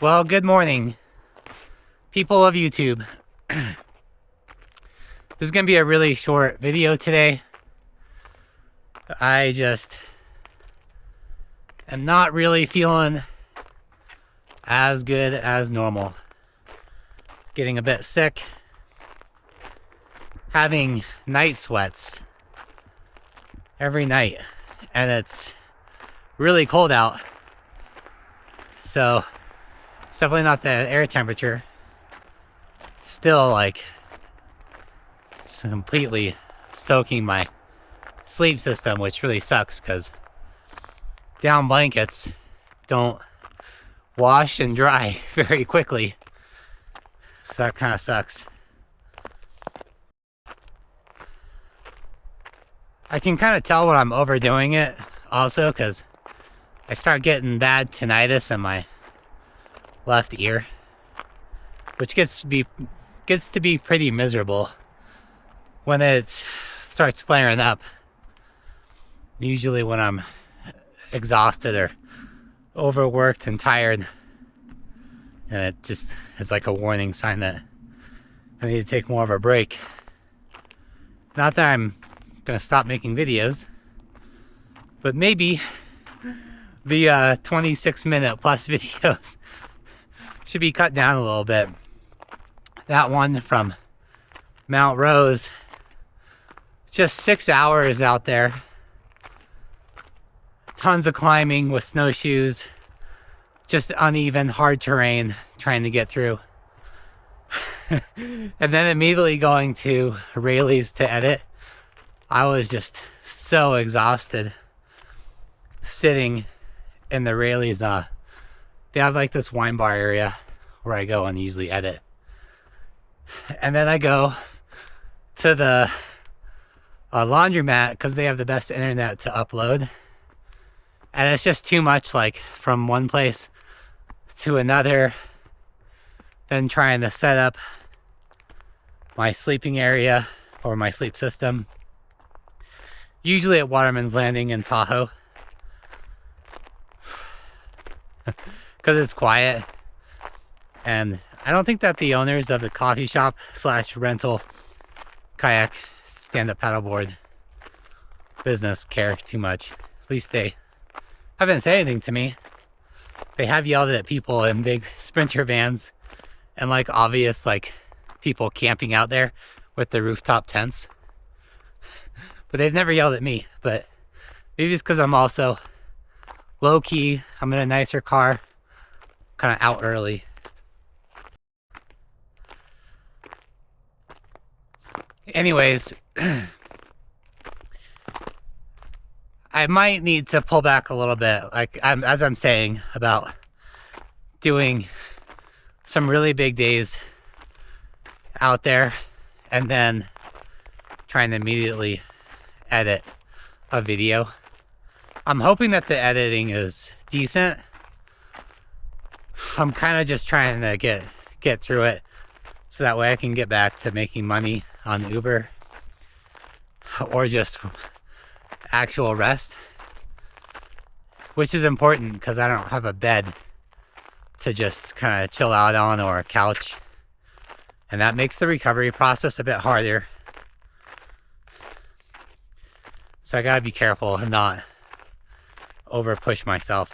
Well, good morning, people of YouTube. This is going to be a really short video today. I just am not really feeling as good as normal. Getting a bit sick. Having night sweats every night. And it's really cold out. So it's definitely not the air temperature. Still, like, it's completely soaking my sleep system, which really sucks because down blankets don't wash and dry very quickly. So that kind of sucks. I can kind of tell when I'm overdoing it also because I start getting bad tinnitus in my left ear, which gets to be pretty miserable when it starts flaring up. Usually when I'm exhausted or overworked and tired, and it just is like a warning sign that I need to take more of a break. Not that I'm gonna stop making videos, but maybe the 26-minute plus videos should be cut down a little bit. That one from Mount Rose, just 6 hours out there, tons of climbing with snowshoes, just uneven, hard terrain trying to get through. And then immediately going to Raley's to edit. I was just so exhausted sitting in the Raley's. They have like this wine bar area where I go and usually edit. And then I go to the laundromat because they have the best internet to upload. And it's just too much, like, from one place to another. Then trying to set up my sleeping area or my sleep system. Usually at Waterman's Landing in Tahoe. Because it's quiet. And I don't think that the owners of the coffee shop / rental kayak stand-up paddleboard business care too much. At least they haven't said anything to me. They have yelled at people in big Sprinter vans and like obvious like people camping out there with the rooftop tents. But they've never yelled at me. But maybe it's because I'm also low-key. I'm in a nicer car, kind of out early. Anyways, I might need to pull back a little bit, like as I'm saying, about doing some really big days out there and then trying to immediately edit a video. I'm hoping that the editing is decent. I'm kind of just trying to get through it so that way I can get back to making money on Uber or just actual rest, which is important because I don't have a bed to just kind of chill out on or a couch, and that makes the recovery process a bit harder. So I gotta be careful and not over push myself.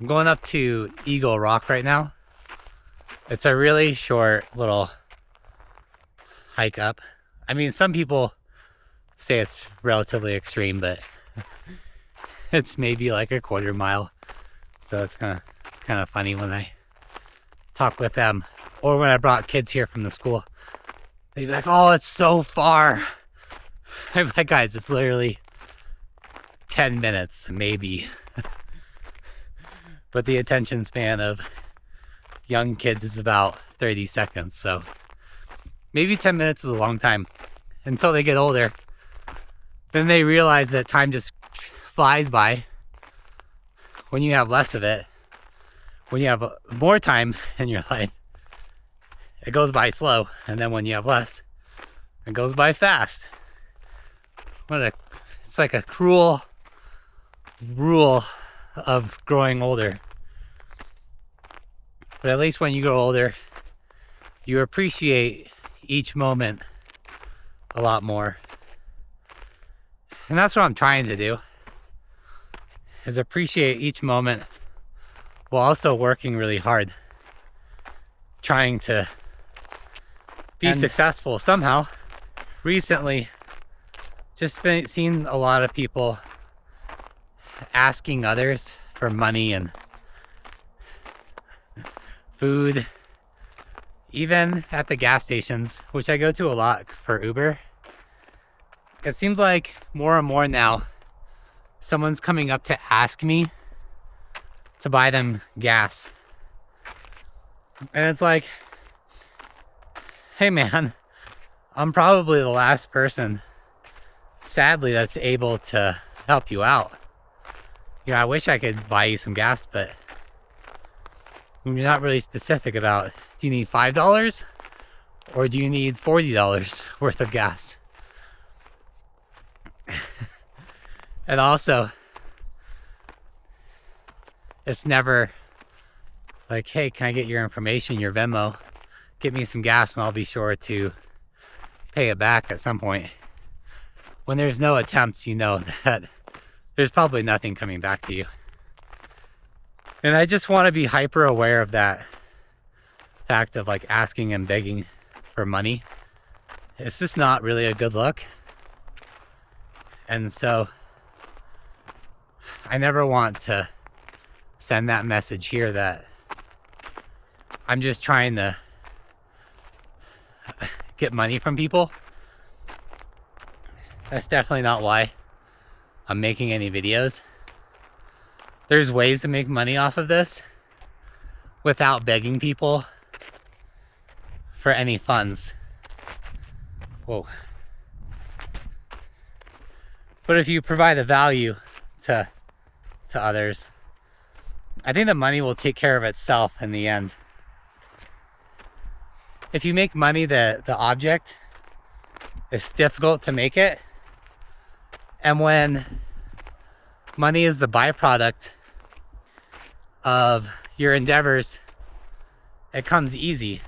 I'm going up to Eagle Rock right now. It's a really short little hike up. I mean, some people say it's relatively extreme, but it's maybe like a quarter mile. So it's kind of funny when I talk with them, or when I brought kids here from the school. They'd be like, "Oh, it's so far." I'm like, "Guys, it's literally 10 minutes, maybe." But the attention span of young kids is about 30 seconds, so maybe 10 minutes is a long time until they get older. Then they realize that time just flies by when you have less of it. When you have more time in your life, it goes by slow, and then when you have less, it goes by fast. It's like a cruel rule of growing older. But at least when you grow older, you appreciate each moment a lot more. And that's what I'm trying to do, is appreciate each moment while also working really hard, trying to be successful somehow. Recently, just been seeing a lot of people asking others for money and food, even at the gas stations, which I go to a lot for Uber. It seems like more and more now, someone's coming up to ask me to buy them gas. And it's like, hey man, I'm probably the last person, sadly, that's able to help you out. You know, I wish I could buy you some gas, but you're not really specific about, do you need $5 or do you need $40 worth of gas? And also, it's never like, hey, can I get your information, your Venmo? Get me some gas and I'll be sure to pay it back at some point. When there's no attempts, you know that there's probably nothing coming back to you. And I just want to be hyper aware of that fact of like asking and begging for money. It's just not really a good look. And so I never want to send that message here that I'm just trying to get money from people. That's definitely not why I'm making any videos. There's ways to make money off of this without begging people for any funds. Whoa. But if you provide a value to others, I think the money will take care of itself in the end. If you make money the object, it's difficult to make it. And when money is the byproduct of your endeavors, it comes easy.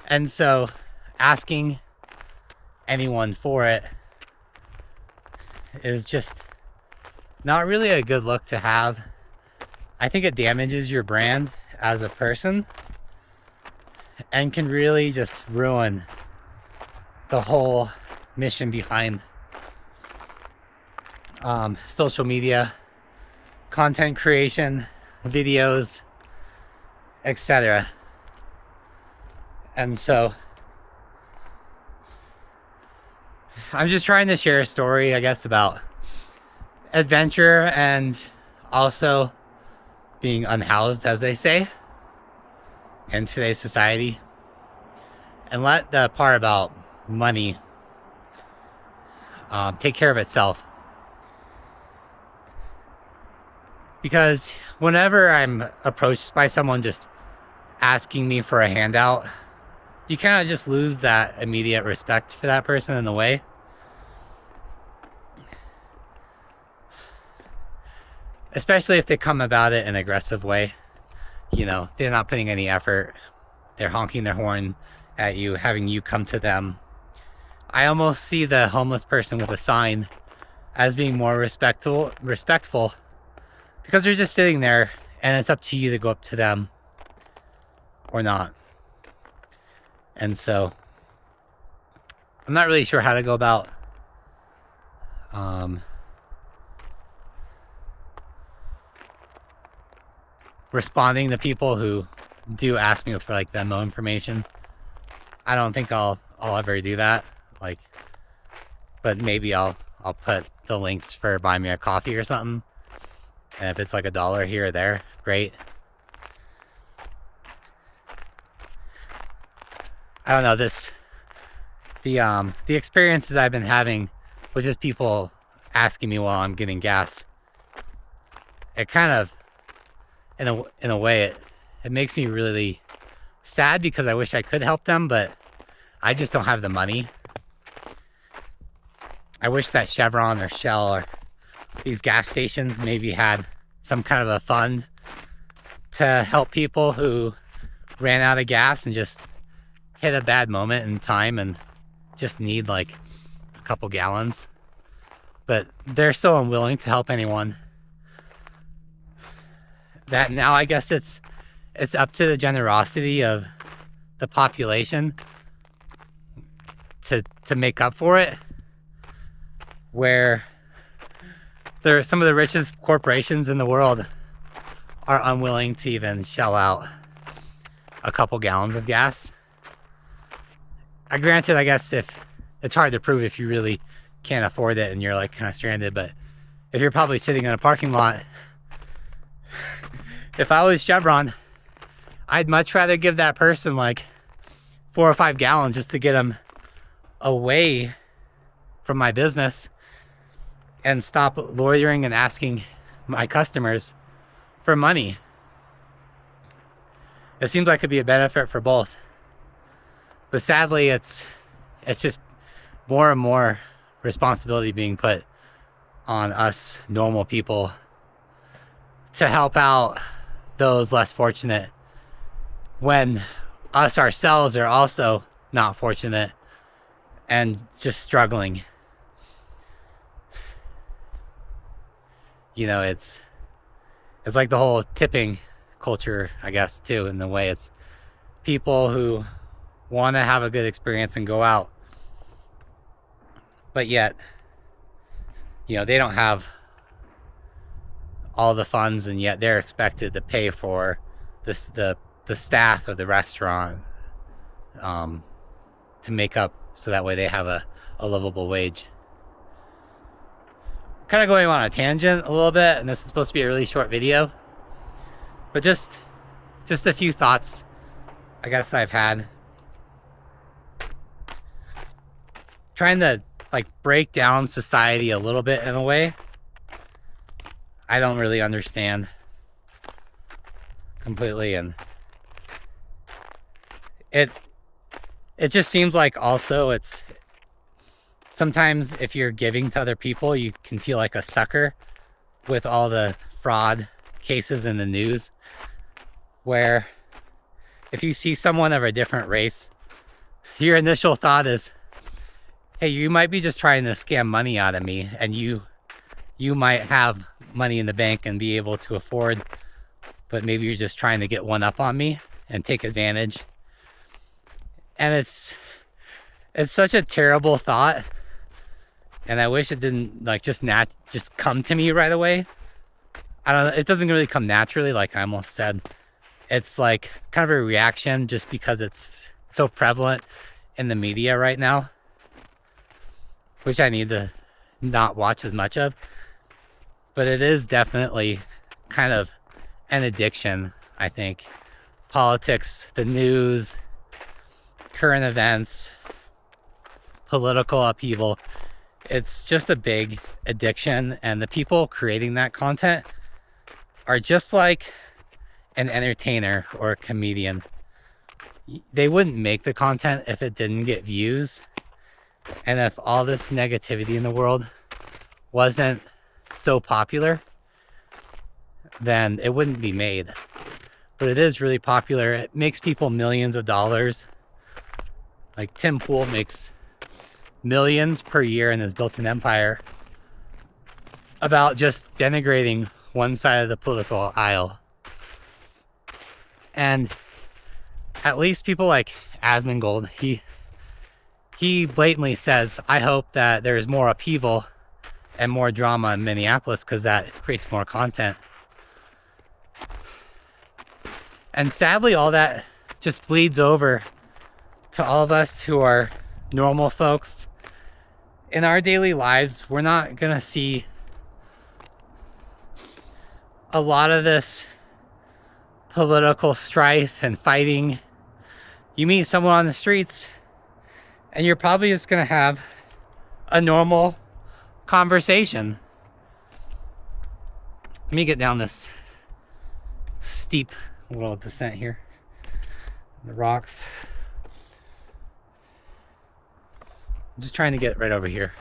And so asking anyone for it is just not really a good look to have. I think it damages your brand as a person and can really just ruin the whole mission behind social media, content creation, videos, etc. And so I'm just trying to share a story, I guess, about adventure and also being unhoused, as they say, in today's society. And let the part about money take care of itself. Because whenever I'm approached by someone just asking me for a handout, you kind of just lose that immediate respect for that person in a way. Especially if they come about it in an aggressive way. You know, they're not putting any effort. They're honking their horn at you, having you come to them. I almost see the homeless person with a sign as being more respectful because they're just sitting there and it's up to you to go up to them or not. And so I'm not really sure how to go about responding to people who do ask me for like Venmo information. I don't think I'll ever do that. Like, but maybe I'll put the links for buy me a coffee or something. And if it's like $1 here or there, great. I don't know, the experiences I've been having with just people asking me while I'm getting gas, it kind of, in a way, it makes me really sad because I wish I could help them, but I just don't have the money. I wish that Chevron or Shell or these gas stations maybe had some kind of a fund to help people who ran out of gas and just hit a bad moment in time and just need like a couple gallons. But they're so unwilling to help anyone that now I guess it's up to the generosity of the population to make up for it, where there are some of the richest corporations in the world are unwilling to even shell out a couple gallons of gas. Granted, I guess if it's hard to prove if you really can't afford it and you're like kind of stranded, but if you're probably sitting in a parking lot, if I was Chevron, I'd much rather give that person like 4 or 5 gallons just to get them away from my business and stop loitering and asking my customers for money. It seems like it'd be a benefit for both. But sadly, it's just more and more responsibility being put on us normal people to help out those less fortunate when us ourselves are also not fortunate and just struggling. You know, it's like the whole tipping culture, I guess, too, in the way it's people who want to have a good experience and go out, but yet, you know, they don't have all the funds, and yet they're expected to pay for this the staff of the restaurant to make up so that way they have a livable wage. Kind of going on a tangent a little bit, and this is supposed to be a really short video, but just a few thoughts I guess that I've had trying to like break down society a little bit in a way I don't really understand completely, and it just seems like also it's sometimes if you're giving to other people, you can feel like a sucker with all the fraud cases in the news, where if you see someone of a different race, your initial thought is, hey, you might be just trying to scam money out of me, and you might have money in the bank and be able to afford, but maybe you're just trying to get one up on me and take advantage. And it's such a terrible thought, and I wish it didn't like just come to me right away. I don't know, it doesn't really come naturally, like I almost said. It's like kind of a reaction just because it's so prevalent in the media right now, which I need to not watch as much of. But it is definitely kind of an addiction, I think. Politics, the news, current events, political upheaval. It's just a big addiction, and the people creating that content are just like an entertainer or a comedian. They wouldn't make the content if it didn't get views, and if all this negativity in the world wasn't so popular, then it wouldn't be made. But it is really popular. It makes people millions of dollars. Like Tim Pool makes millions per year and has built an empire about just denigrating one side of the political aisle. And at least people like Asmongold, he blatantly says, I hope that there's more upheaval and more drama in Minneapolis because that creates more content. And sadly, all that just bleeds over to all of us who are normal folks. In our daily lives, we're not gonna see a lot of this political strife and fighting. You meet someone on the streets and you're probably just gonna have a normal conversation. Let me get down this steep little descent here. The rocks. I'm just trying to get right over here.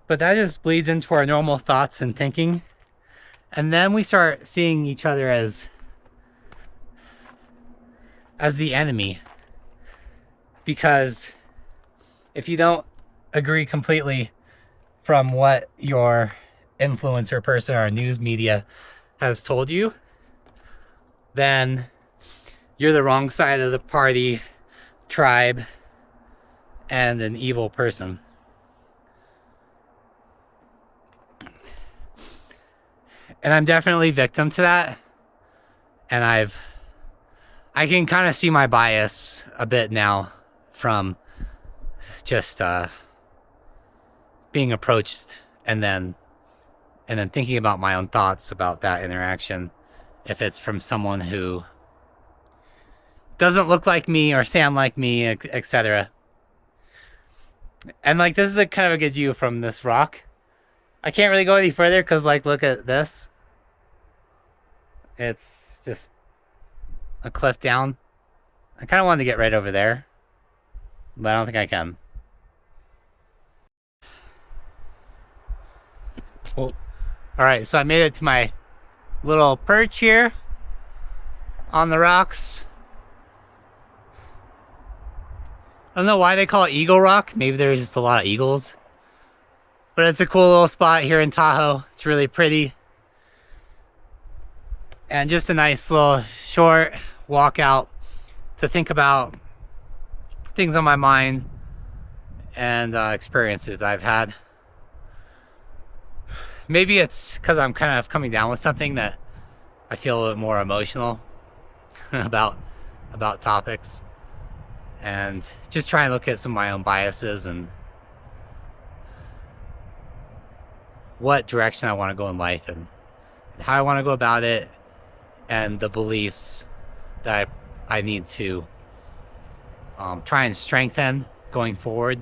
But that just bleeds into our normal thoughts and thinking. And then we start seeing each other as the enemy. Because if you don't agree completely from what your influencer person or news media has told you, then you're the wrong side of the party, tribe, and an evil person. And I'm definitely victim to that. And I can kind of see my bias a bit now from just being approached and then thinking about my own thoughts about that interaction. If it's from someone who doesn't look like me or sound like me, etc. And like, this is a kind of a good view from this rock. I can't really go any further because, like, look at this. It's just a cliff down. I kind of wanted to get right over there, but I don't think I can. Well, alright, so I made it to my little perch here on the rocks. I don't know why they call it Eagle Rock. Maybe there's just a lot of eagles. But it's a cool little spot here in Tahoe. It's really pretty. And just a nice little short walk out to think about things on my mind and experiences I've had. Maybe it's because I'm kind of coming down with something that I feel a little more emotional about topics. And just try and look at some of my own biases and what direction I want to go in life and how I want to go about it, and the beliefs that I need to try and strengthen going forward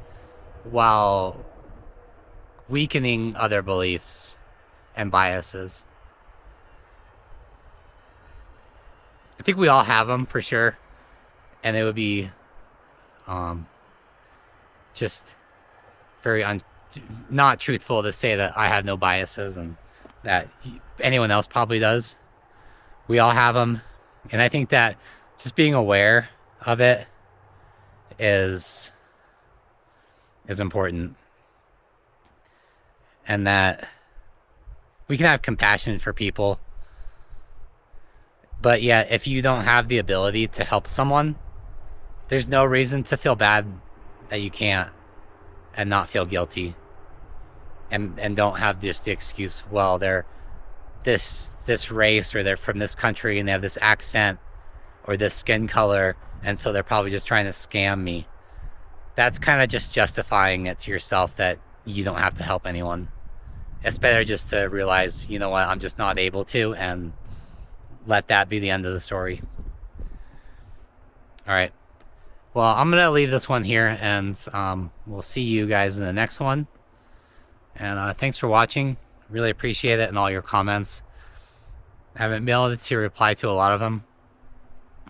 while weakening other beliefs and biases. I think we all have them for sure, and it would be just very not truthful to say that I have no biases and that anyone else probably does. We all have them, and I think that just being aware of it is important, and that we can have compassion for people, but yet if you don't have the ability to help someone, there's no reason to feel bad that you can't, and not feel guilty, and don't have just the excuse, well, they're this race, or they're from this country and they have this accent or this skin color, and so they're probably just trying to scam me. That's kind of just justifying it to yourself that you don't have to help anyone. It's better just to realize, you know what, I'm just not able to, and let that be the end of the story. All right. Well, I'm going to leave this one here, and we'll see you guys in the next one. And thanks for watching. Really appreciate it, and all your comments. I haven't been able to reply to a lot of them.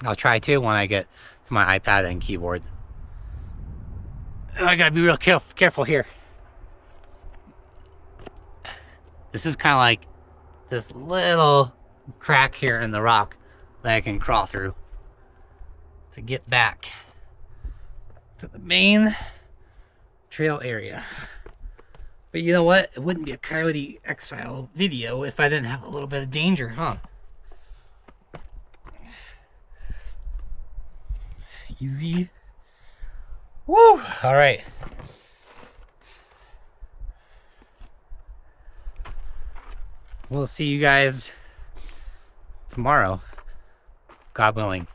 I'll try to when I get to my iPad and keyboard. I gotta be real careful here. This is kind of like this little crack here in the rock that I can crawl through to get back to the main trail area. But you know what? It wouldn't be a Coyote Exile video if I didn't have a little bit of danger, huh? Easy. Woo! All right. We'll see you guys tomorrow, God willing.